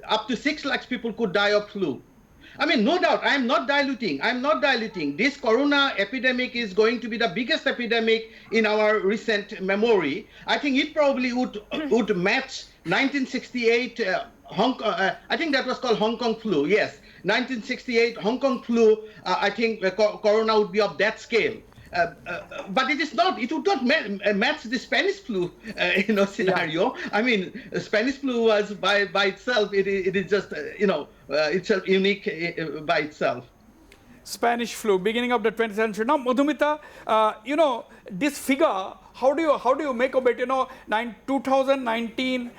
up to 6 lakhs people could die of flu. I mean, no doubt, I am not diluting. This corona epidemic is going to be the biggest epidemic in our recent memory. I think it probably would match 1968 Hong Kong. I think that was called Hong Kong flu. Yes, 1968 Hong Kong flu. I think corona would be of that scale. but it is not. It would not match the Spanish flu, scenario. I mean, Spanish flu was by itself. It is just itself unique by itself. Spanish flu, beginning of the 20th century. Now, Madhumita, this figure, how do you make of it? 2019,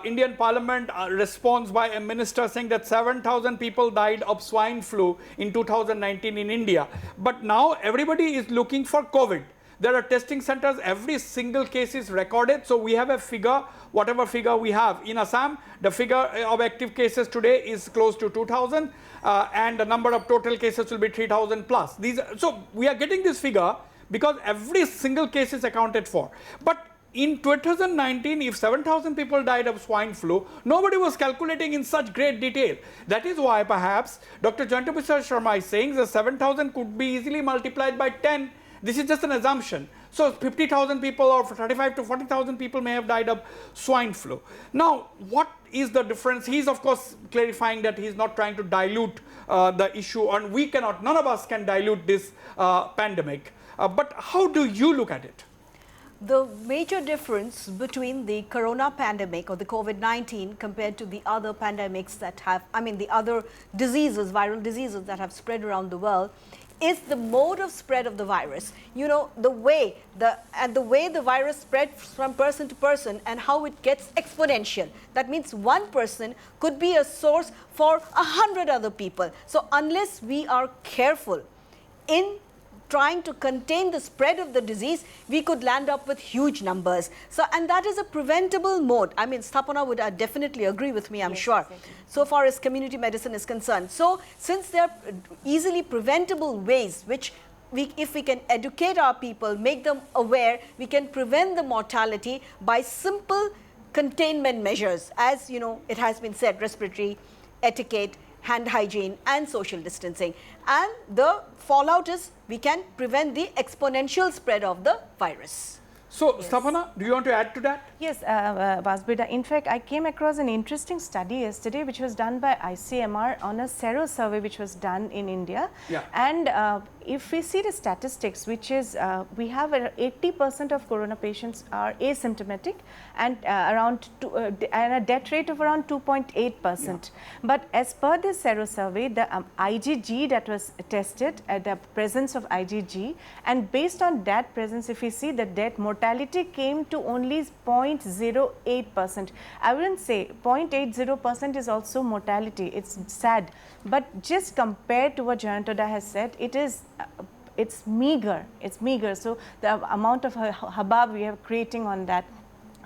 Indian Parliament responds by a minister saying that 7,000 people died of swine flu in 2019 in India. But now everybody is looking for COVID. There are testing centers, every single case is recorded. So we have a figure, whatever figure we have. In Assam, the figure of active cases today is close to 2,000 and the number of total cases will be 3,000 plus. So we are getting this figure because every single case is accounted for. But in 2019, if 7,000 people died of swine flu, nobody was calculating in such great detail. That is why perhaps Dr. Jayantobhishek Sharma is saying that 7,000 could be easily multiplied by 10. This is just an assumption. So 50,000 people or 35 to 40,000 people may have died of swine flu. Now, what is the difference? He's of course clarifying that he's not trying to dilute the issue, and we cannot, none of us can dilute this pandemic. But how do you look at it? The major difference between the corona pandemic or the COVID-19 compared to the other pandemics that have, the other diseases, viral diseases that have spread around the world, is the mode of spread of the virus. The way the virus spreads from person to person and how it gets exponential. That means one person could be a source for 100 other people. So unless we are careful in trying to contain the spread of the disease, we could land up with huge numbers. So, and that is a preventable mode. Sthapana would definitely agree with me, I'm sure, exactly, so far as community medicine is concerned. So, since there are easily preventable ways, which if we can educate our people, make them aware, we can prevent the mortality by simple containment measures, as it has been said, respiratory etiquette, hand hygiene and social distancing. And the fallout is we can prevent the exponential spread of the virus. So, yes. Sthapana, do you want to add to that? Yes, Wasbir. In fact, I came across an interesting study yesterday which was done by ICMR on a sero survey which was done in India. Yeah. And if we see the statistics, which is we have 80% of corona patients are asymptomatic and and a death rate of around 2.8%. Yeah. But as per this sero survey, the IgG that was tested, the presence of IgG, and based on that presence, if we see the death mortality came to only 0.08%. I wouldn't say 0.80% is also mortality. It's sad, but just compared to what Jayantoda has said, it's meager. It's meager. So the amount of hubbub we are creating on that.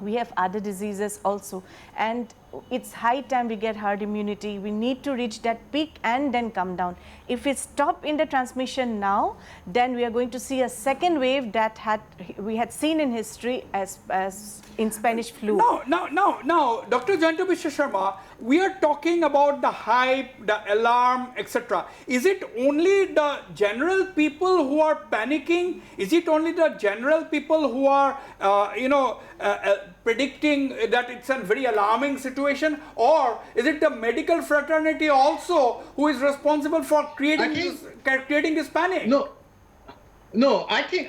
We have other diseases also, and it's high time we get herd immunity. We need to reach that peak and then come down. If we stop in the transmission now, then we are going to see a second wave that we had seen in history as in Spanish flu. Now, Dr. Jayantobhishek Sharma, we are talking about the hype, the alarm, etc. Is it only the general people who are panicking? Is it only the general people who are, predicting that it's a very alarming situation, or is it the medical fraternity also who is responsible for creating this panic? No, I think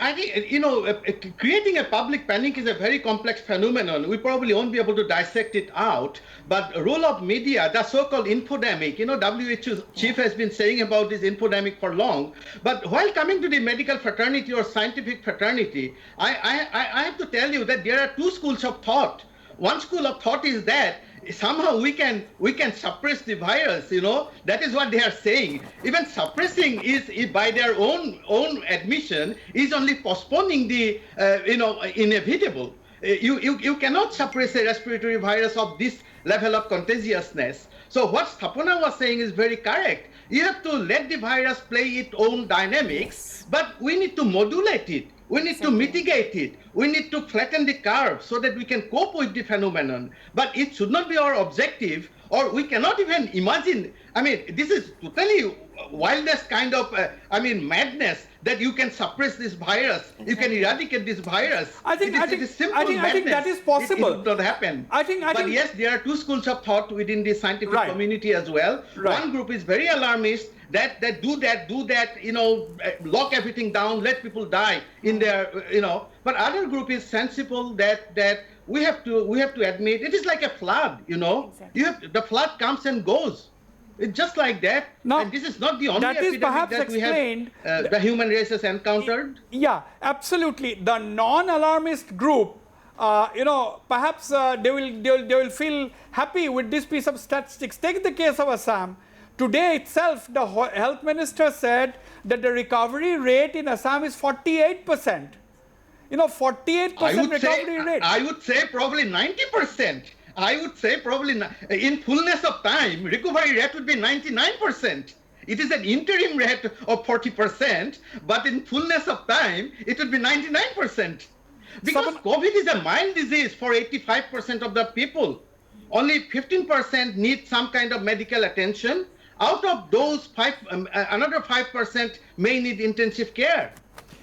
creating a public panic is a very complex phenomenon. We probably won't be able to dissect it out. But the role of media, the so-called infodemic, WHO chief has been saying about this infodemic for long. But while coming to the medical fraternity or scientific fraternity, I have to tell you that there are two schools of thought. One school of thought is that somehow we can suppress the virus, that is what they are saying. Even suppressing is by their own admission is only postponing the inevitable. You cannot suppress a respiratory virus of this level of contagiousness. So what Sthapana was saying is very correct. You have to let the virus play its own dynamics, but we need to modulate it. We need to mitigate it. We need to flatten the curve so that we can cope with the phenomenon. But it should not be our objective, or we cannot even imagine. This is totally wildest kind of, madness that you can suppress this virus. Exactly. You can eradicate this virus. I think that is possible. It would not happen. But yes, there are two schools of thought within the scientific community as well. Right. One group is very alarmist. that do that, lock everything down, let people die in their, But other group is sensible that we have to admit it is like a flood, Exactly. The flood comes and goes. It's just like that. Now, and this is not the only that is epidemic perhaps that we explained. have the human race has encountered. Yeah, absolutely. The non-alarmist group, perhaps they will feel happy with this piece of statistics. Take the case of Assam. Today itself, the health minister said that the recovery rate in Assam is 48%. 48% recovery rate. I would say probably 90%. I would say probably in fullness of time, recovery rate would be 99%. It is an interim rate of 40%, but in fullness of time, it would be 99%. Because COVID is a mild disease for 85% of the people. Only 15% need some kind of medical attention. Out of those, another 5% may need intensive care.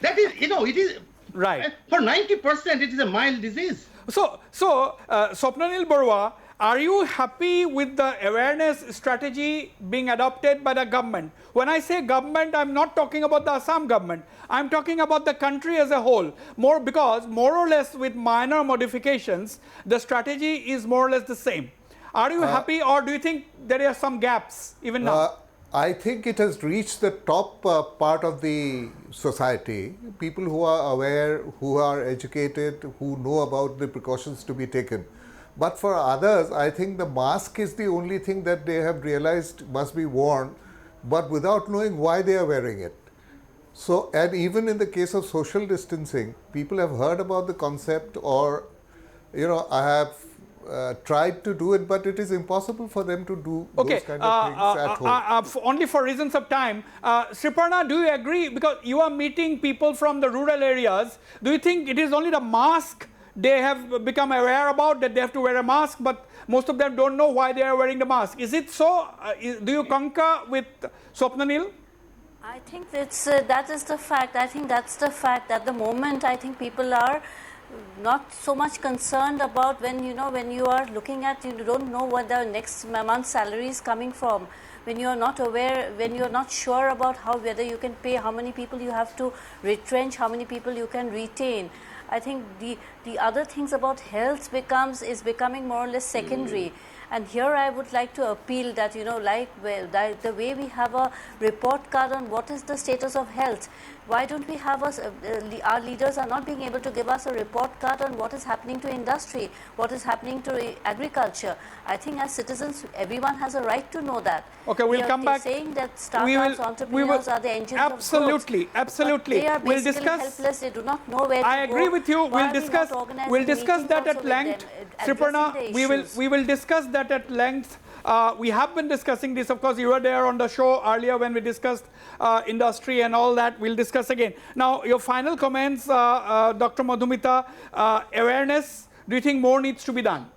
That is, it is, right. For 90%, it is a mild disease. So Swapnanil Barua, are you happy with the awareness strategy being adopted by the government? When I say government, I'm not talking about the Assam government. I'm talking about the country as a whole. Because more or less with minor modifications, the strategy is more or less the same. Are you happy, or do you think there are some gaps even now? I think it has reached the top part of the society. People who are aware, who are educated, who know about the precautions to be taken. But for others, I think the mask is the only thing that they have realized must be worn, but without knowing why they are wearing it. So, and even in the case of social distancing, people have heard about the concept, or, I have tried to do it, but it is impossible for them to do those kind of things at home. Only for reasons of time. Sriparna, do you agree? Because you are meeting people from the rural areas. Do you think it is only the mask they have become aware about, that they have to wear a mask, but most of them don't know why they are wearing the mask? Is it so? Do you concur with Swapnanil? I think that is the fact. I think that's the fact. At the moment, I think people are not so much concerned about when you are looking at, you don't know what the next month's salary is coming from. When you are not aware, when you are not sure about whether you can pay, how many people you have to retrench, how many people you can retain. I think the other things about health is becoming more or less secondary. And here I would like to appeal that, the way we have a report card on what is the status of health, why don't we have our leaders are not being able to give us a report card on what is happening to industry, what is happening to agriculture. I think as citizens, everyone has a right to know that. Okay, we'll come back. Saying that startups, entrepreneurs are the engines absolutely, of growth. Absolutely. They are we'll basically discuss. helpless. They do not know where to go. I agree with you. We'll discuss that at length. Sriparna, we will discuss that at length. We have been discussing this. Of course, you were there on the show earlier when we discussed industry and all that. We'll discuss again. Now, your final comments, Dr. Madhumita. Awareness, do you think more needs to be done?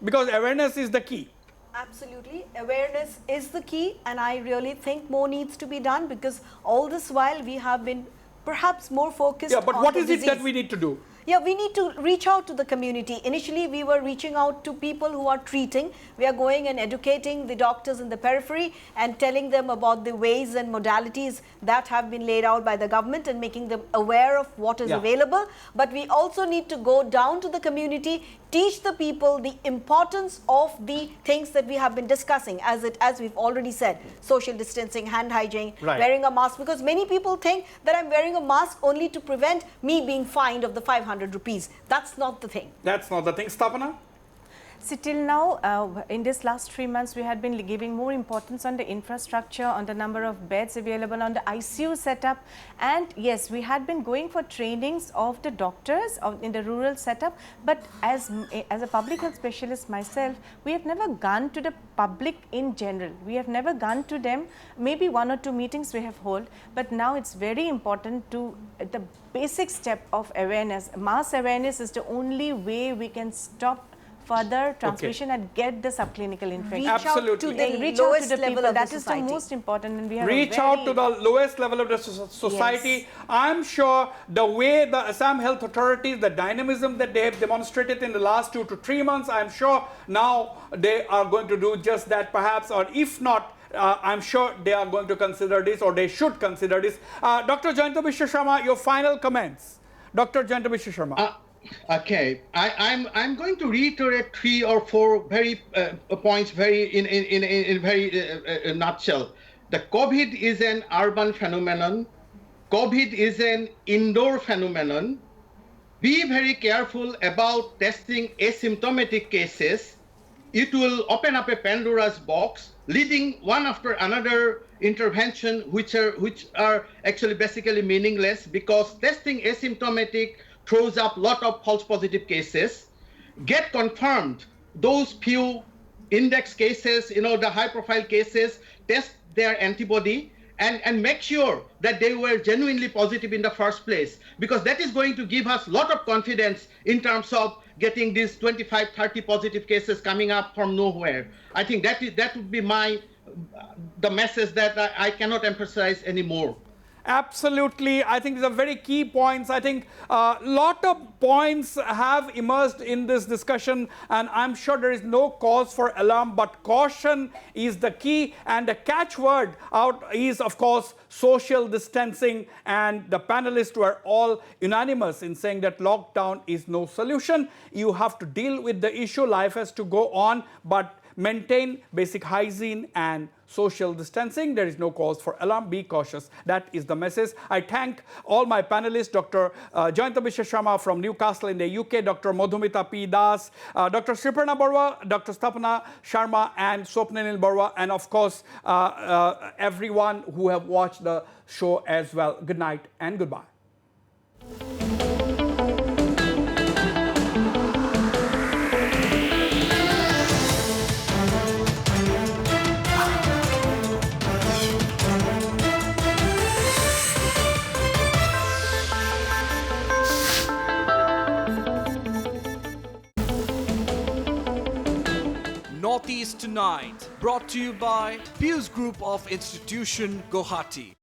Because awareness is the key. Absolutely. Awareness is the key, and I really think more needs to be done, because all this while we have been perhaps more focused on the disease. Yeah, but what is it that we need to do? Yeah, we need to reach out to the community. Initially, we were reaching out to people who are treating. We are going and educating the doctors in the periphery and telling them about the ways and modalities that have been laid out by the government and making them aware of what is available. But we also need to go down to the community, teach the people the importance of the things that we have been discussing, as we've already said: social distancing, hand hygiene, wearing a mask. Because many people think that I'm wearing a mask only to prevent me being fined of the 500 rupees. That's not the thing. That's not the thing. Stapana? See, till now, in this last 3 months, we had been giving more importance on the infrastructure, on the number of beds available, on the ICU setup. And yes, we had been going for trainings of the doctors in the rural setup. But as a public health specialist myself, we have never gone to the public in general. We have never gone to them. Maybe 1 or 2 meetings we have held. But now it's very important to the basic step of awareness. Mass awareness is the only way we can stop further transmission and get the subclinical infection. Absolutely. Reach out to the people. That is the most important. And we have reach out to the lowest level of the society. Yes. I'm sure the way the Assam health authorities, the dynamism that they have demonstrated in the last 2 to 3 months, I'm sure now they are going to do just that, perhaps, or if not, I'm sure they are going to consider this, or they should consider this. Dr. Jayanta Mishra Sharma, your final comments. Dr. Jayanta Mishra Sharma. Okay, I'm going to reiterate 3 or 4 very points very in very nutshell. The COVID is an urban phenomenon. COVID is an indoor phenomenon. Be very careful about testing asymptomatic cases. It will open up a Pandora's box, leading one after another intervention which are actually basically meaningless, because testing asymptomatic throws up a lot of false positive cases. Get confirmed those few index cases, the high profile cases, test their antibody and make sure that they were genuinely positive in the first place, because that is going to give us a lot of confidence in terms of getting these 25, 30 positive cases coming up from nowhere. I think that would be the message that I cannot emphasize anymore. Absolutely. I think these are very key points. I think a lot of points have emerged in this discussion, and I'm sure there is no cause for alarm, but caution is the key. And the catchword out is, of course, social distancing. And the panelists were all unanimous in saying that lockdown is no solution. You have to deal with the issue. Life has to go on, but maintain basic hygiene and social distancing. There is no cause for alarm. Be cautious. That is the message. I thank all my panelists, Dr. Jayanta Mishra Sharma from Newcastle in the UK, Dr. Madhumita P. Das, Dr. Sriparna Barua, Dr. Stapana Sharma, and Swapnanil Barua, and of course, everyone who have watched the show as well. Good night and goodbye. Northeast Tonight, brought to you by Pius Group of Institution, Guwahati.